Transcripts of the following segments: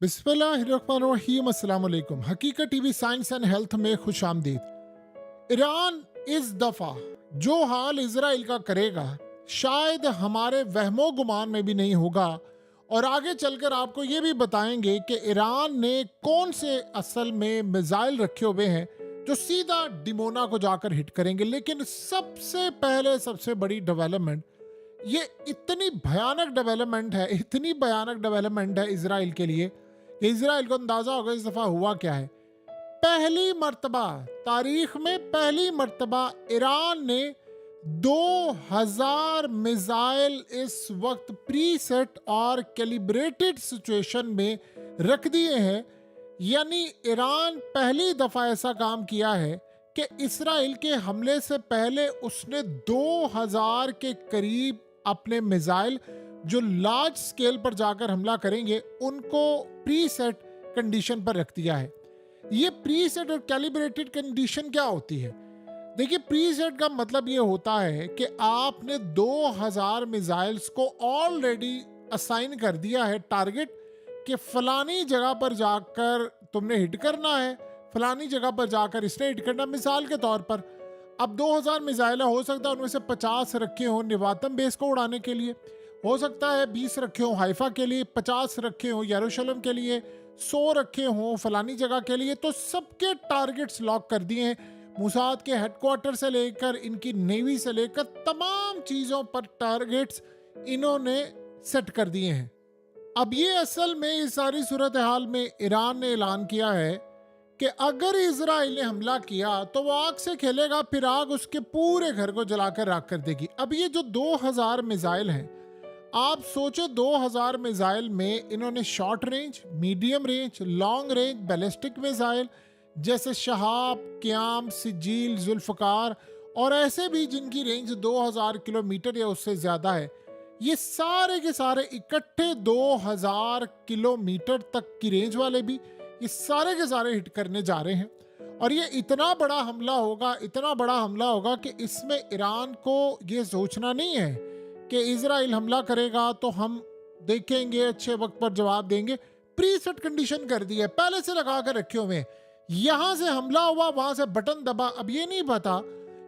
बिस्मिल्लाहिर्रहमानिर्रहीम, अस्सलाम वालेकुम। हकीकत टीवी साइंस एंड हेल्थ में खुश आमदीद। ईरान इस दफा जो हाल इजराइल का करेगा शायद हमारे वहमो गुमान में भी नहीं होगा। और आगे चलकर आपको ये भी बताएंगे कि ईरान ने कौन से असल में मिसाइल रखे हुए हैं जो सीधा डिमोना को जाकर हिट करेंगे। लेकिन सबसे पहले सबसे बड़ी डेवलपमेंट, ये इतनी भयानक डेवलपमेंट है, इतनी भयानक डेवलपमेंट है इजराइल के लिए कि इजराइल को अंदाजा होगा इस दफा हुआ क्या है। पहली मर्तबा तारीख में, पहली मर्तबा ईरान ने 2000 मिसाइल इस वक्त प्री सेट और कैलिब्रेटेड सिचुएशन में रख दिए हैं। यानी ईरान पहली दफा ऐसा काम किया है कि इसराइल के हमले से पहले उसने 2000 के करीब अपने मिसाइल जो लार्ज स्केल पर जाकर हमला करेंगे उनको प्री सेट कंडीशन पर रख दिया है। ये प्री सेट और कैलिब्रेटेड कंडीशन क्या होती है? देखिए, प्री सेट का मतलब ये होता है कि आपने 2000 मिसाइल्स को ऑलरेडी असाइन कर दिया है टारगेट कि फलानी जगह पर जाकर तुमने हिट करना है, फलानी जगह पर जाकर इसने हिट करना। मिसाल के तौर पर अब 2000 मिसाइल हो सकता है उनमें से 50 रखे हों निवातम बेस को उड़ाने के लिए, हो सकता है 20 रखे हों हाइफा के लिए, 50 रखे हों यरूशलेम के लिए, 100 रखे हों फलानी जगह के लिए। तो सबके टारगेट्स लॉक कर दिए हैं। मुसाद के हेडक्वार्टर से लेकर इनकी नेवी से लेकर तमाम चीज़ों पर टारगेट्स इन्होंने सेट कर दिए हैं। अब ये असल में इस सारी सूरत हाल में ईरान ने ऐलान किया है कि अगर इजराइल ने हमला किया तो वो आग से खेलेगा, फिर आग उसके पूरे घर को जलाकर राख कर देगी। अब ये जो 2000 मिसाइल हैं, आप सोचो 2000 मिसाइल में इन्होंने short range, medium range, long range ballistic missile जैसे शहाब, क्याम, सिजील, जुल्फकार और ऐसे भी जिनकी रेंज 2000 किलोमीटर या उससे ज्यादा है, ये सारे के सारे इकट्ठे 2000 किलोमीटर तक की रेंज वाले भी ये सारे के सारे हिट करने जा रहे हैं। और ये इतना बड़ा हमला होगा, इतना बड़ा हमला होगा कि इसमें ईरान को ये सोचना नहीं है कि इजराइल हमला करेगा तो हम देखेंगे, अच्छे वक्त पर जवाब देंगे। प्री सेट कंडीशन कर दी है, पहले से लगा कर रखे हुए हैं। यहां से हमला हुआ, वहां से बटन दबा। अब ये नहीं पता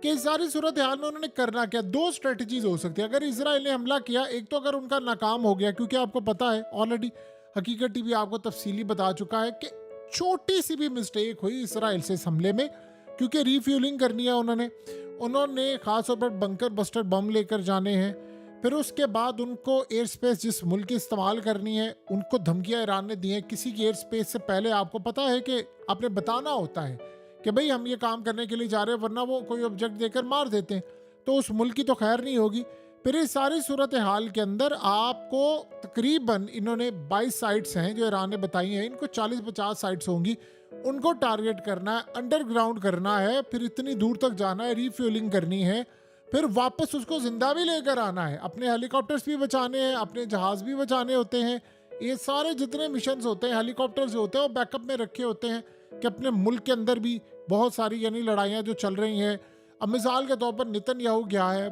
कि इस सारी सूरत हाल में उन्होंने करना क्या। दो स्ट्रेटजीज हो सकती है अगर इजराइल ने हमला किया। एक तो अगर उनका नाकाम हो गया, क्योंकि आपको पता है ऑलरेडी हकीकत टीवी आपको तफसीली बता चुका है कि छोटी सी भी मिस्टेक हुई इसराइल से इस हमले में, क्योंकि रीफ्यूलिंग करनी है उन्होंने खासतौर पर बंकर बस्टर बम लेकर जाने हैं। फिर उसके बाद उनको एयर स्पेस जिस मुल्क की इस्तेमाल करनी है उनको धमकियां ईरान ने दी हैं। किसी की एयर स्पेस से पहले आपको पता है कि आपने बताना होता है कि भाई हम ये काम करने के लिए जा रहे हैं, वरना वो कोई ऑब्जेक्ट देकर मार देते हैं। तो उस मुल्क की तो खैर नहीं होगी। फिर इस सारी सूरत हाल के अंदर आपको तकरीबन इन्होंने 22 साइट्स हैं जो ईरान ने बताई हैं, इनको 40-50 साइट्स होंगी, उनको टारगेट करना है, अंडरग्राउंड करना है, फिर इतनी दूर तक जाना है, रीफ्यूलिंग करनी है, फिर वापस उसको जिंदा भी लेकर आना है। अपने हेलीकॉप्टर्स भी बचाने हैं, अपने जहाज भी बचाने होते हैं। ये सारे जितने मिशंस होते हैं, हेलीकॉप्टर्स जो होते हैं वो बैकअप में रखे होते हैं कि अपने मुल्क के अंदर भी बहुत सारी यानी लड़ाइयाँ जो चल रही हैं। अब मिसाल के तौर पर नेतन्याहू गया है,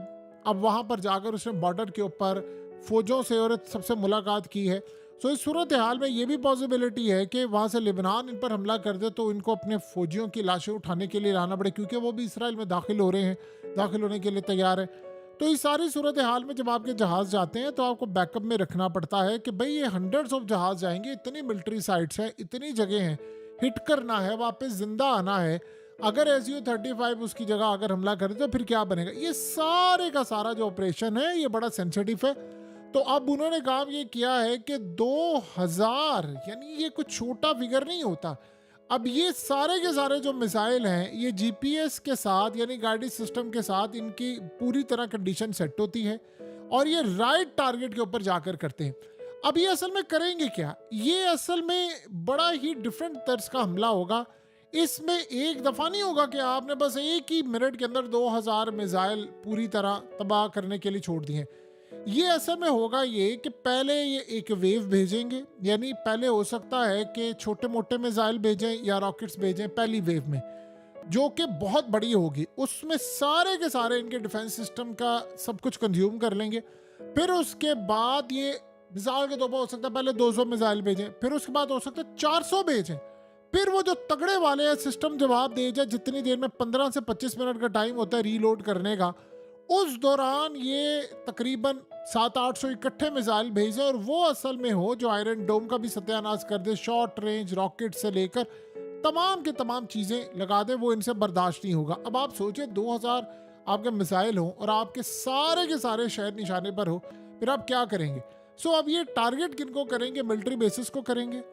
अब वहाँ पर जाकर उसने बॉर्डर के ऊपर फौजों से और सबसे मुलाकात की है। सो इस सूरत हाल में ये भी पॉसिबिलिटी है कि वहाँ से लेबनान इन पर हमला कर दे तो इनको अपने फौजियों की लाशें उठाने के लिए लाना पड़े, क्योंकि वो भी इसराइल में दाखिल हो रहे हैं, दाखिल होने के लिए तैयार है। तो इस सारी सूरत हाल में जब आपके जहाज़ जाते हैं तो आपको बैकअप में रखना पड़ता है कि भाई ये हंड्रेड्स ऑफ जहाज़ जाएंगे, इतनी मिलिट्री साइट्स हैं, इतनी जगह हैं, हिट करना है, वापस जिंदा आना है। अगर SU-35 उसकी जगह अगर हमला करे तो फिर क्या बनेगा। ये सारे का सारा जो ऑपरेशन है ये बड़ा सेंसिटिव है। तो अब उन्होंने काम ये किया है कि 2000 यानी ये कुछ छोटा फिगर नहीं होता। अब ये सारे के सारे जो मिसाइल हैं ये GPS के साथ यानी गाइडेड सिस्टम के साथ इनकी पूरी तरह कंडीशन सेट होती है और ये राइट टारगेट के ऊपर जाकर करते हैं। अब ये असल में करेंगे क्या? ये असल में बड़ा ही डिफरेंट तर्ज का हमला होगा। इसमें एक दफ़ा नहीं होगा कि आपने बस एक ही मिनट के अंदर 2000 मिसाइल पूरी तरह तबाह करने के लिए छोड़ दिए। ये असल में होगा ये कि पहले ये एक वेव भेजेंगे, यानी पहले हो सकता है कि छोटे मोटे मिसाइल भेजें या रॉकेट्स भेजें पहली वेव में, जो कि बहुत बड़ी होगी। उसमें सारे के सारे इनके डिफेंस सिस्टम का सब कुछ कंज्यूम कर लेंगे। फिर उसके बाद ये मिसाल के तौर पर हो सकता है पहले 200 मिसाइल भेजें, फिर उसके बाद हो सकता है 400 भेजें, फिर वो जो तगड़े वाले हैं सिस्टम जवाब दे जाए जितनी देर में 15 से 25 मिनट का टाइम होता है रीलोड करने का, उस दौरान ये तकरीबन 700-800 इकट्ठे मिसाइल भेजे और वो असल में हो जो आयरन डोम का भी सत्यानाश कर दे, शॉर्ट रेंज रॉकेट से लेकर तमाम की तमाम चीज़ें लगा दे, वो इनसे बर्दाश्त नहीं होगा। अब आप सोचिए 2000 आपके मिसाइल हो और आपके सारे के सारे शहर निशाने पर हो, फिर आप क्या करेंगे? सो अब ये टारगेट किनको करेंगे? मिलिट्री बेसिस को करेंगे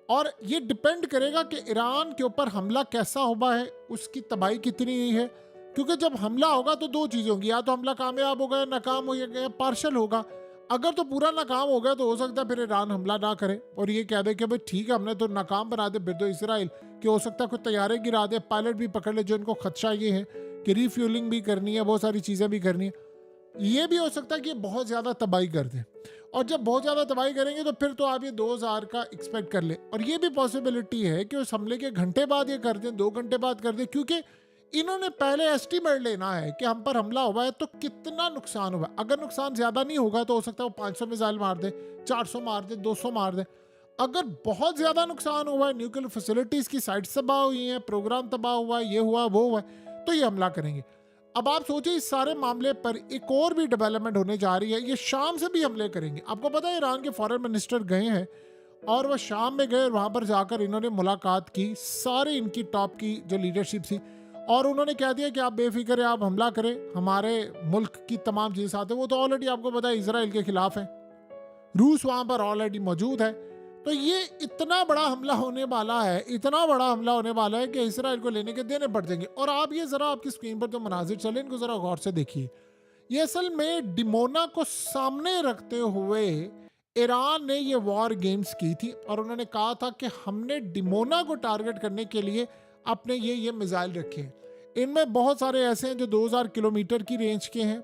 और ये डिपेंड करेगा कि ईरान के ऊपर हमला कैसा हुआ है, उसकी तबाही कितनी हुई है, क्योंकि जब हमला होगा तो दो चीज़ें होंगी, या तो हमला कामयाब होगा या नाकाम हो गया, पार्शल होगा। अगर तो पूरा नाकाम हो गया तो हो सकता है फिर ईरान हमला ना करे और ये कह दे कि भाई ठीक है हमने तो नाकाम बना दे फिर तो इसराइल, कि हो सकता है कोई तैयारे गिरा दे, पायलट भी पकड़ ले, जो इनको खदशा ये है कि रीफ्यूलिंग भी करनी है, बहुत सारी चीज़ें भी करनी है। ये भी हो सकता है कि बहुत ज़्यादा तबाही कर दें और जब बहुत ज़्यादा तबाही करेंगे तो फिर तो आप ये 2000 का एक्सपेक्ट कर ले। और ये भी पॉसिबिलिटी है कि उस हमले के घंटे बाद ये कर दें, 2 घंटे बाद कर दें, क्योंकि इन्होंने पहले एस्टिमेट लेना है कि हम पर हमला हुआ है तो कितना नुकसान हुआ है। अगर नुकसान ज़्यादा नहीं होगा तो हो सकता है वो 500 मिसाइल मार दे, 400 मार दे, 200 मार दे। अगर बहुत ज़्यादा नुकसान हुआ है, न्यूक्लियर फैसिलिटीज़ की साइट्स तबाह हुई हैं, प्रोग्राम तबाह हुआ है, ये हुआ वो हुआ है, तो ये हमला करेंगे। अब आप सोचिए इस सारे मामले पर एक और भी डेवलपमेंट होने जा रही है, ये शाम से भी हमले करेंगे। आपको पता है ईरान के फॉरेन मिनिस्टर गए हैं और वह शाम में गए और वहाँ पर जाकर इन्होंने मुलाकात की सारी इनकी टॉप की जो लीडरशिप थी और उन्होंने कह दिया कि आप बेफिक्र है, आप हमला करें, हमारे मुल्क की तमाम चीज़ें साथ है। वो तो ऑलरेडी आपको पता है इसराइल के खिलाफ है, रूस वहाँ पर ऑलरेडी मौजूद है। तो ये इतना बड़ा हमला होने वाला है, इतना बड़ा हमला होने वाला है कि इसराइल को लेने के देने पड़ जाएंगे। और आप ये ज़रा आपकी स्क्रीन पर जो मनाजिर चले इनको ज़रा गौर से देखिए। ये असल में डिमोना को सामने रखते हुए ईरान ने ये वॉर गेम्स की थी और उन्होंने कहा था कि हमने डिमोना को टारगेट करने के लिए अपने ये मिसाइल रखे हैं। इनमें बहुत सारे ऐसे हैं जो 2000 किलोमीटर की रेंज के हैं,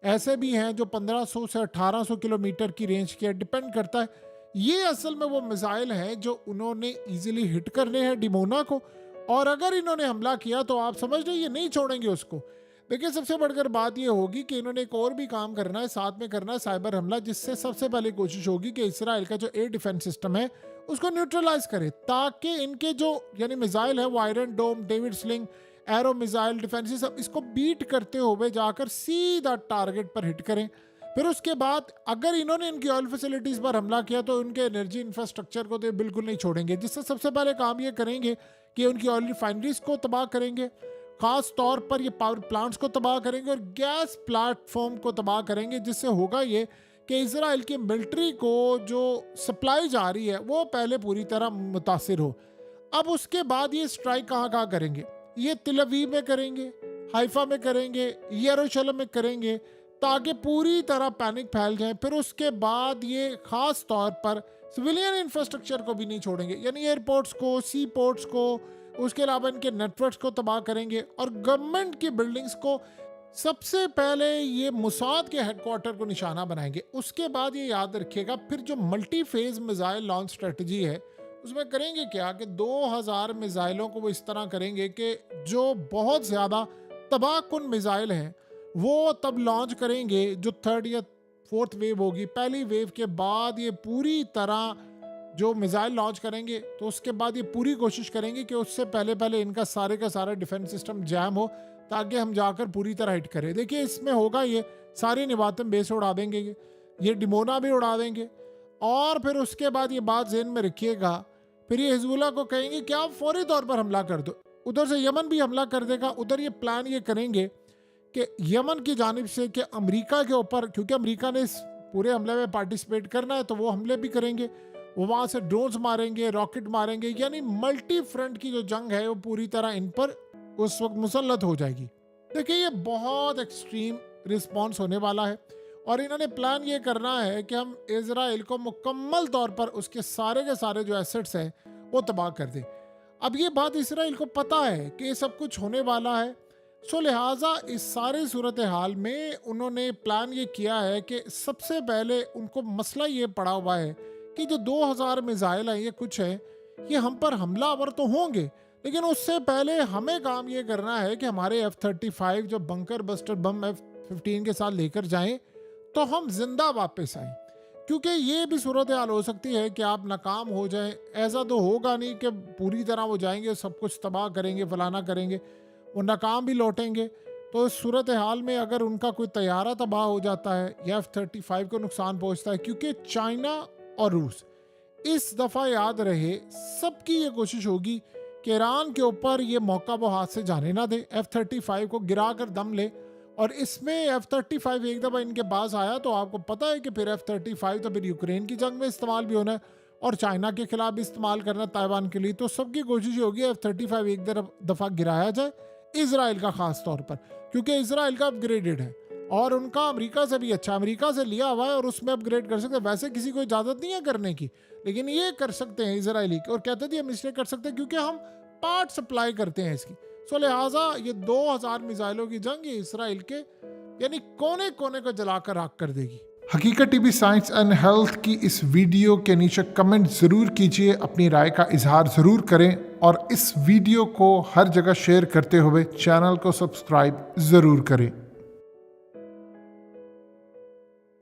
ऐसे भी हैं जो 1500 से 1800 किलोमीटर की रेंज के हैं, डिपेंड करता है। ये असल में वो मिसाइल हैं जो उन्होंने इजीली हिट करने हैं डिमोना को, और अगर इन्होंने हमला किया तो आप समझ लो ये नहीं छोड़ेंगे उसको। देखिए सबसे बढ़कर बात ये होगी कि इन्होंने एक और भी काम करना है, साथ में करना है साइबर हमला, जिससे सबसे पहले कोशिश होगी कि इसराइल का जो एयर डिफेंस सिस्टम है उसको न्यूट्रलाइज करे, ताकि इनके जो यानी मिसाइल है वो Iron Dome, David Sling, Arrow missile defence सब इसको बीट करते हुए जाकर सीधा टारगेट पर हिट करें। फिर उसके बाद अगर इन्होंने इनकी ऑयल फैसिलिटीज़ पर हमला किया तो उनके एनर्जी इंफ्रास्ट्रक्चर को तो बिल्कुल नहीं छोड़ेंगे, जिससे सबसे पहले काम ये करेंगे कि उनकी ऑयल रिफाइनरीज को तबाह करेंगे, खास तौर पर ये पावर प्लांट्स को तबाह करेंगे और गैस प्लेटफॉर्म को तबाह करेंगे, जिससे होगा ये कि इसराइल की मिलिट्री को जो सप्लाई जा रही है वो पहले पूरी तरह मुतासिर हो। अब उसके बाद ये स्ट्राइक कहाँ कहाँ करेंगे? ये तिल अवीव में करेंगे, हाइफा में करेंगे, यरूशलेम में करेंगे, ताकि पूरी तरह पैनिक फैल जाए। फिर उसके बाद ये खास तौर पर सिविलियन इंफ्रास्ट्रक्चर को भी नहीं छोड़ेंगे, यानी एयरपोर्ट्स को, सी पोर्ट्स को, उसके अलावा इनके नेटवर्क्स को तबाह करेंगे और गवर्नमेंट की बिल्डिंग्स को सबसे पहले ये मुसाद के हेडक्वार्टर को निशाना बनाएंगे। उसके बाद ये याद रखिएगा फिर जो multi phase missile launch strategy है उसमें करेंगे क्या कि 2000 मिसाइलों को वो इस तरह करेंगे कि जो बहुत ज़्यादा तबाहकुन मिसाइल हैं वो तब लॉन्च करेंगे जो थर्ड या फोर्थ वेव होगी। पहली वेव के बाद ये पूरी तरह जो मिसाइल लॉन्च करेंगे तो उसके बाद ये पूरी कोशिश करेंगे कि उससे पहले पहले इनका सारे का सारा डिफेंस सिस्टम जैम हो, ताकि हम जाकर पूरी तरह हिट करें। देखिए इसमें होगा ये सारी निवातम बेस उड़ा देंगे, ये डिमोना भी उड़ा देंगे और फिर उसके बाद ये बात ज़हन में रखिएगा, फिर ये हिजबुल्लाह को कहेंगे कि आप फौरी तौर पर हमला कर दो। उधर से यमन भी हमला कर देगा। उधर ये प्लान ये करेंगे कि यमन की जानिब से कि अमेरिका के ऊपर, क्योंकि अमेरिका ने इस पूरे हमले में पार्टिसिपेट करना है तो वो हमले भी करेंगे, वो वहाँ से ड्रोन्स मारेंगे, रॉकेट मारेंगे, यानी मल्टी फ्रंट की जो जंग है वो पूरी तरह इन पर उस वक्त मुसल्लत हो जाएगी। देखिए ये बहुत एक्सट्रीम रिस्पॉन्स होने वाला है और इन्होंने प्लान ये करना है कि हम इजराइल को मुकम्मल तौर पर उसके सारे के सारे जो एसेट्स हैं वो तबाह कर दें। अब ये बात इसराइल को पता है कि ये सब कुछ होने वाला है, सो लिहाजा इस सारी सूरत हाल में उन्होंने प्लान ये किया है कि सबसे पहले उनको मसला ये पड़ा हुआ है कि जो 2000 मिसाइल हैं ये कुछ है ये हम पर हमलावर तो होंगे, लेकिन उससे पहले हमें काम ये करना है कि हमारे F-35 जो बंकर बस्टर बम F-15 के साथ लेकर जाएं तो हम जिंदा वापस आएं, क्योंकि ये भी सूरत हाल हो सकती है कि आप नाकाम हो जाएं। ऐसा तो होगा नहीं कि पूरी तरह वो जाएंगे सब कुछ तबाह करेंगे फलाना करेंगे, वो नाकाम भी लौटेंगे। तो इस सूरत हाल में अगर उनका कोई तैयारा तबाह हो जाता है या F-35 को नुकसान पहुंचता है, क्योंकि चाइना और रूस इस दफ़ा याद रहे सबकी ये कोशिश होगी कि ईरान के ऊपर ये मौका वो हाथ से जाने ना दे, F-35 को गिरा कर दम ले। और इसमें F-35 एक दफ़ा इनके पास आया तो आपको पता है कि फिर F-35 तो फिर यूक्रेन की जंग में इस्तेमाल भी होना है और चाइना के खिलाफ भी इस्तेमाल करना है ताइवान के लिए। तो सबकी कोशिश होगी F-35 एक दफ़ा गिराया जाए, इसराइल का ख़ास तौर पर, क्योंकि इसराइल का अपग्रेडेड है और उनका अमेरिका से भी अच्छा, अमेरिका से लिया हुआ है और उसमें अपग्रेड कर सकते हैं। वैसे किसी को इजाज़त नहीं है करने की, लेकिन ये कर सकते हैं इसराइली। और कहते थे हम इसलिए कर सकते हैं क्योंकि हम पार्ट सप्लाई करते हैं इसकी। सो लिहाजा ये 2000 मिसाइलों की जंग ये इसराइल के यानी कोने कोने को जलाकर राख कर देगी। हकीकत टीवी साइंस एंड हेल्थ की इस वीडियो के नीचे कमेंट ज़रूर कीजिए, अपनी राय का इजहार ज़रूर करें और इस वीडियो को हर जगह शेयर करते हुए चैनल को सब्सक्राइब ज़रूर करें।